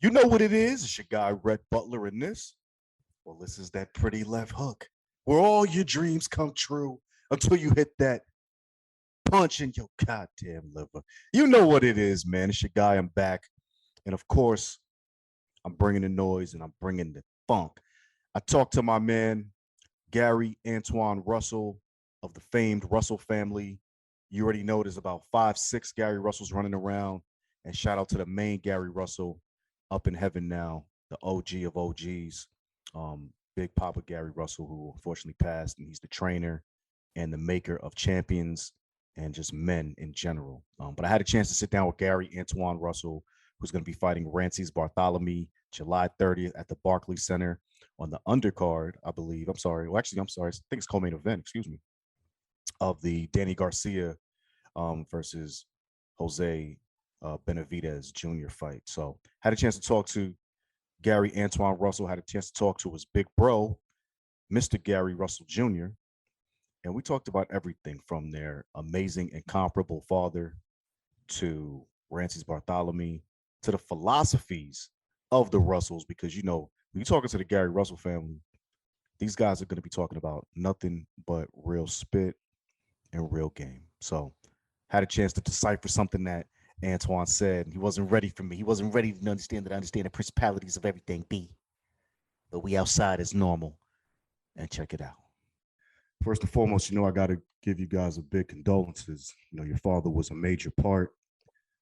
You know what it is. It's your guy, Red Butler, in this. Well, this is that pretty left hook where all your dreams come true until you hit that punch in your goddamn liver. You know what it is, man. It's your guy. I'm back. And of course, I'm bringing the noise and I'm bringing the funk. I talked to my man, Gary Antuanne Russell of the famed Russell family. You already know there's about 5, 6 Gary Russells running around. And shout out to the main Gary Russell up in heaven now, the OG of OGs, Big Papa Gary Russell, who unfortunately passed. And he's the trainer and the maker of champions and just men in general. But I had a chance to sit down with Gary Antuanne Russell, who's going to be fighting Rances Barthelemy July 30th at the Barclays Center on the undercard, I believe. I'm sorry. Well, actually, I'm sorry. I think it's co-main event, excuse me, of the Danny Garcia versus Jose Benavidez Jr. fight. So had a chance to talk to Gary Antuanne Russell, had a chance to talk to his big bro, Mr. Gary Russell Jr., and we talked about everything from their amazing, incomparable father to Rances Barthelemy to the philosophies of the Russells, because, you know, when you're talking to the Gary Russell family, these guys are going to be talking about nothing but real spit and real game. So had a chance to decipher something that Antuanne said. He wasn't ready for me. He wasn't ready to understand that I understand the principalities of everything, B. But we outside is normal. And check it out. First and foremost, I got to give you guys a big condolences. Your father was a major part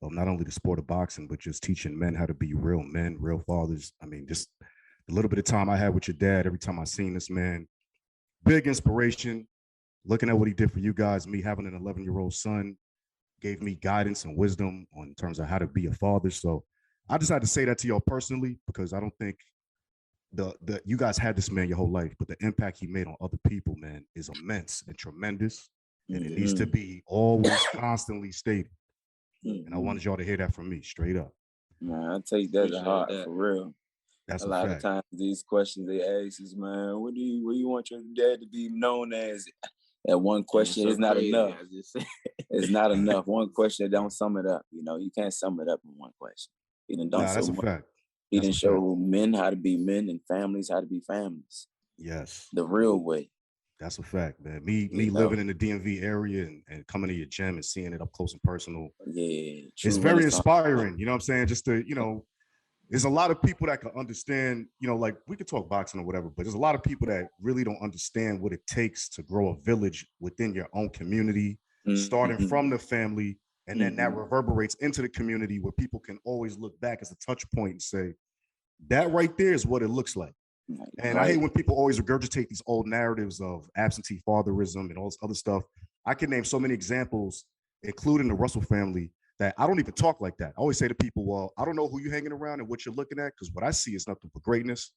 of not only the sport of boxing, but just teaching men how to be real men, real fathers. I mean, just a little bit of time I had with your dad, every time I seen this man, big inspiration. Looking at what he did for you guys, me having an 11-year-old son, gave me guidance and wisdom on terms of how to be a father. So I just had to say that to y'all personally, because I don't think the you guys had this man your whole life, but the impact he made on other people, man, is immense and tremendous. And it needs to be always constantly stated. And I wanted y'all to hear that from me, straight up. Man, I take that to heart for real. That's a lot fact. of times these questions they ask is, man, what do you want your dad to be known as? That one question is not enough. It's not enough. One question don't sum it up. You can't sum it up in one question. He done done that's a fact. He didn't show men how to be men and families how to be families. Yes. The real way. That's a fact, man. Me living in the DMV area and coming to your gym and seeing it up close and personal. Yeah. It's very inspiring. You know what I'm saying? Just to, there's a lot of people that can understand, like we could talk boxing or whatever, but there's a lot of people that really don't understand what it takes to grow a village within your own community, starting from the family, and then that reverberates into the community where people can always look back as a touch point and say, that right there is what it looks like. And I hate when people always regurgitate these old narratives of absentee fatherism and all this other stuff. I can name so many examples, including the Russell family, that I don't even talk like that. I always say to people, well, I don't know who you're hanging around and what you're looking at, because what I see is nothing but greatness.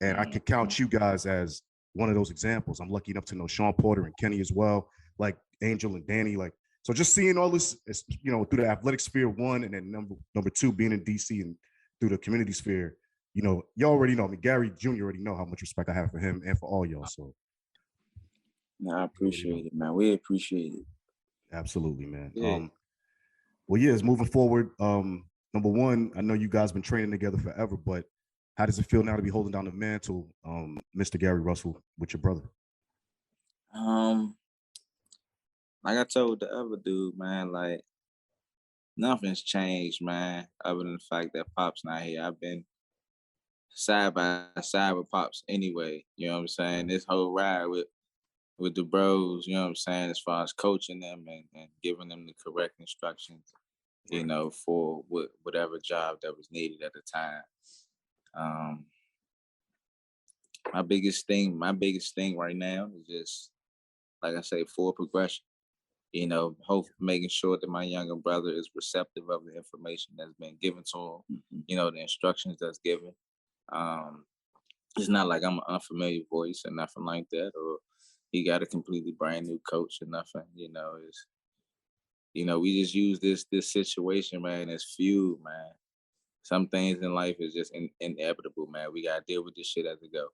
And I can count you guys as one of those examples. I'm lucky enough to know Sean Porter and Kenny as well, like Angel and Danny. So just seeing all this, through the athletic sphere, one, and then number two, being in DC and through the community sphere, you already know. I mean, Gary Jr. already know how much respect I have for him and for all y'all. So, I appreciate it, man. We appreciate it. Absolutely, man. Yeah. Well, it's moving forward. Number one, I know you guys been training together forever, but how does it feel now to be holding down the mantle, Mr. Gary Russell, with your brother? Like I told the other dude, man, like nothing's changed, man, other than the fact that Pop's not here. I've been side by side with Pops anyway. You know what I'm saying? This whole ride with the bros, you know what I'm saying, as far as coaching them and giving them the correct instructions, for whatever job that was needed at the time. My biggest thing right now is just, like I say, forward progression. Making sure that my younger brother is receptive of the information that's been given to him, the instructions that's given. It's not like I'm an unfamiliar voice or nothing like that, or he got a completely brand new coach or nothing. We just use this situation, man, as fuel, man. Some things in life is just inevitable, man. We gotta deal with this shit as we go.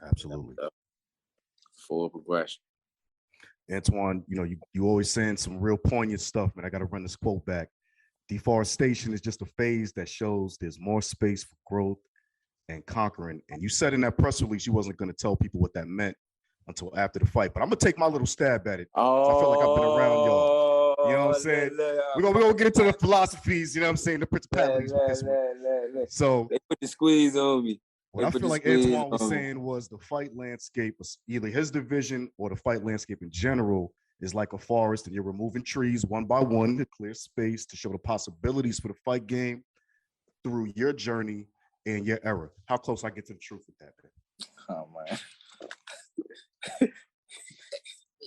Absolutely. Full progression. Antuanne, you always saying some real poignant stuff, man. I got to run this quote back. deforestation is just a phase that shows there's more space for growth and conquering. And you said in that press release you wasn't going to tell people what that meant until after the fight. But I'm going to take my little stab at it. I feel like I've been around y'all. You know what I'm saying? We're gonna get into the philosophies, you know what I'm saying, the principalities with this one. So they put the squeeze on me. What I feel like Antuanne was saying was the fight landscape, either his division or the fight landscape in general, is like a forest, and you're removing trees one by one to clear space to show the possibilities for the fight game through your journey and your era. How close I get to the truth with that, man? Oh man.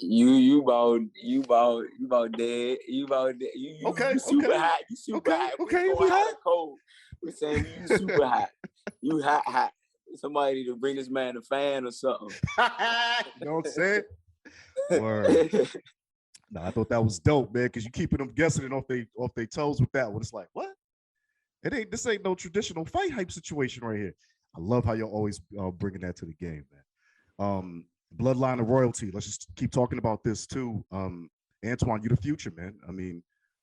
You about dead. You okay. You super hot. You super hot. Okay. We hot. Cold. We're saying you super hot. You hot. Somebody to bring this man a fan or something. You know what I'm saying? Word. No, I thought that was dope, man, because you keeping them guessing and off they toes with that one. It's like, what? This ain't no traditional fight hype situation right here. I love how you're always bringing that to the game, man. Bloodline of royalty. Let's just keep talking about this too. Antuanne, you the future, man. I mean,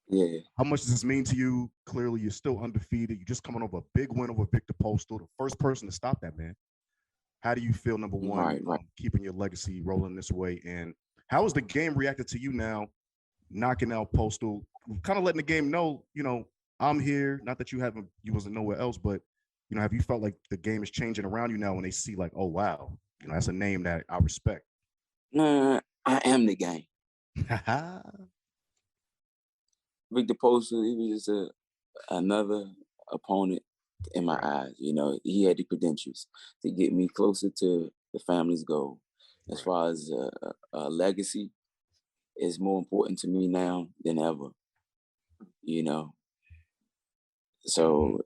yeah. How much does this mean to you? Clearly, you're still undefeated. You're just coming over a big win over Viktor Postol, the first person to stop that man. How do you feel, number one, right. Keeping your legacy rolling this way? And how has the game reacted to you now, knocking out Postol, kind of letting the game know, I'm here. Not that you wasn't nowhere else, but, have you felt like the game is changing around you now when they see like, oh, wow, that's a name that I respect? Nah, I am the game. Viktor Postol, he was just another opponent in my eyes. He had the credentials to get me closer to the family's goal. As far as a legacy, is more important to me now than ever. So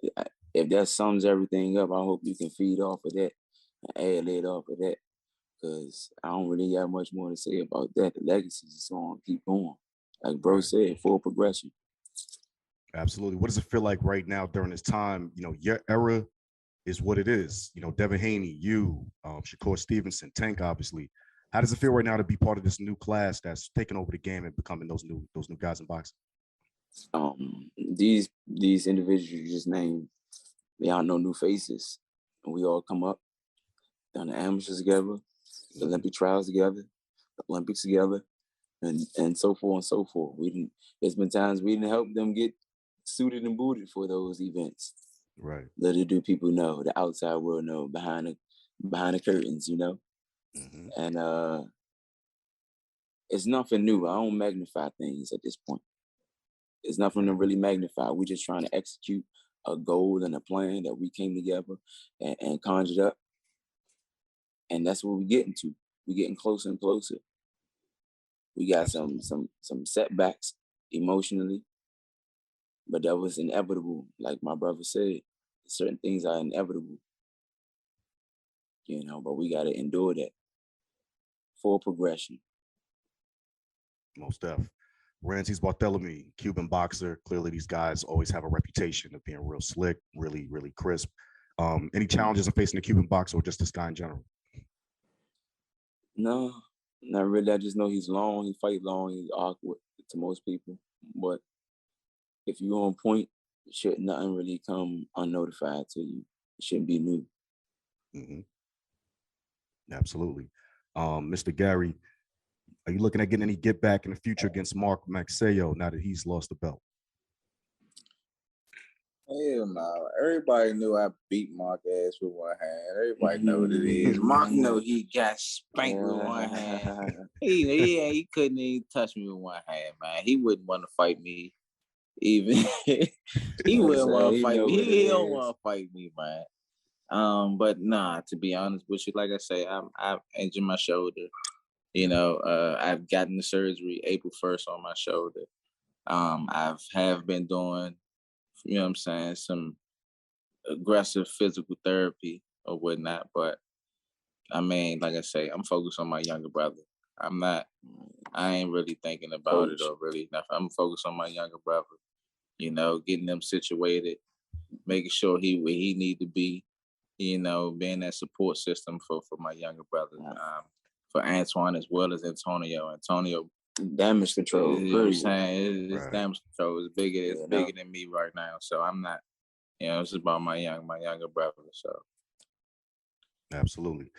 if that sums everything up, I hope you can feed off of that and add it off of that, because I don't really have much more to say about that. The legacy is going to keep going. Like bro said, full progression. Absolutely. What does it feel like right now during this time? Your era is what it is. Devin Haney, you, Shakur Stevenson, Tank, obviously. How does it feel right now to be part of this new class that's taking over the game and becoming those new guys in boxing? These individuals you just named, they are no new faces. And we all come up, done the amateurs together, the Olympic trials together, the Olympics together, and so forth and so forth. There's been times we didn't help them get suited and booted for those events. Right. Little do people know, the outside world know, behind the curtains, Mm-hmm. And it's nothing new. I don't magnify things at this point. It's nothing to really magnify. We're just trying to execute a goal and a plan that we came together and conjured up. And that's what we're getting to. We're getting closer and closer. We got some setbacks emotionally, but that was inevitable. Like my brother said, certain things are inevitable. But we got to endure that. Full progression. Most def. Rances Barthelemy, Cuban boxer. Clearly, these guys always have a reputation of being real slick, really, really crisp. Any challenges in facing a Cuban boxer or just this guy in general? No, not really. I just know he's long. He fight long. He's awkward to most people. But if you're on point, nothing really come unnotified to you. It shouldn't be new. Mm-hmm. Absolutely. Mr. Gary, are you looking at getting any get back in the future against Mark Maxeo now that he's lost the belt? Hell no. Everybody knew I beat Mark ass with one hand. Everybody know what it is. Mark know he got spanked with one hand. He couldn't even touch me with one hand, man. He wouldn't want to fight me. Even he wouldn't want to fight me. He don't want to fight me, man. But nah, to be honest with you, like I say, I've injured my shoulder. I've gotten the surgery April 1st on my shoulder. I've been doing, some aggressive physical therapy or whatnot. But I mean, like I say, I'm focused on my younger brother. I ain't really thinking about it or really nothing. I'm focused on my younger brother, getting them situated, making sure where he need to be, being that support system for my younger brother. For Antuanne as well as Antonio. Antonio Damage control. You know what I'm saying? It's Right. damage control. It's bigger than me right now. So I'm not, it's about my younger brother. So absolutely.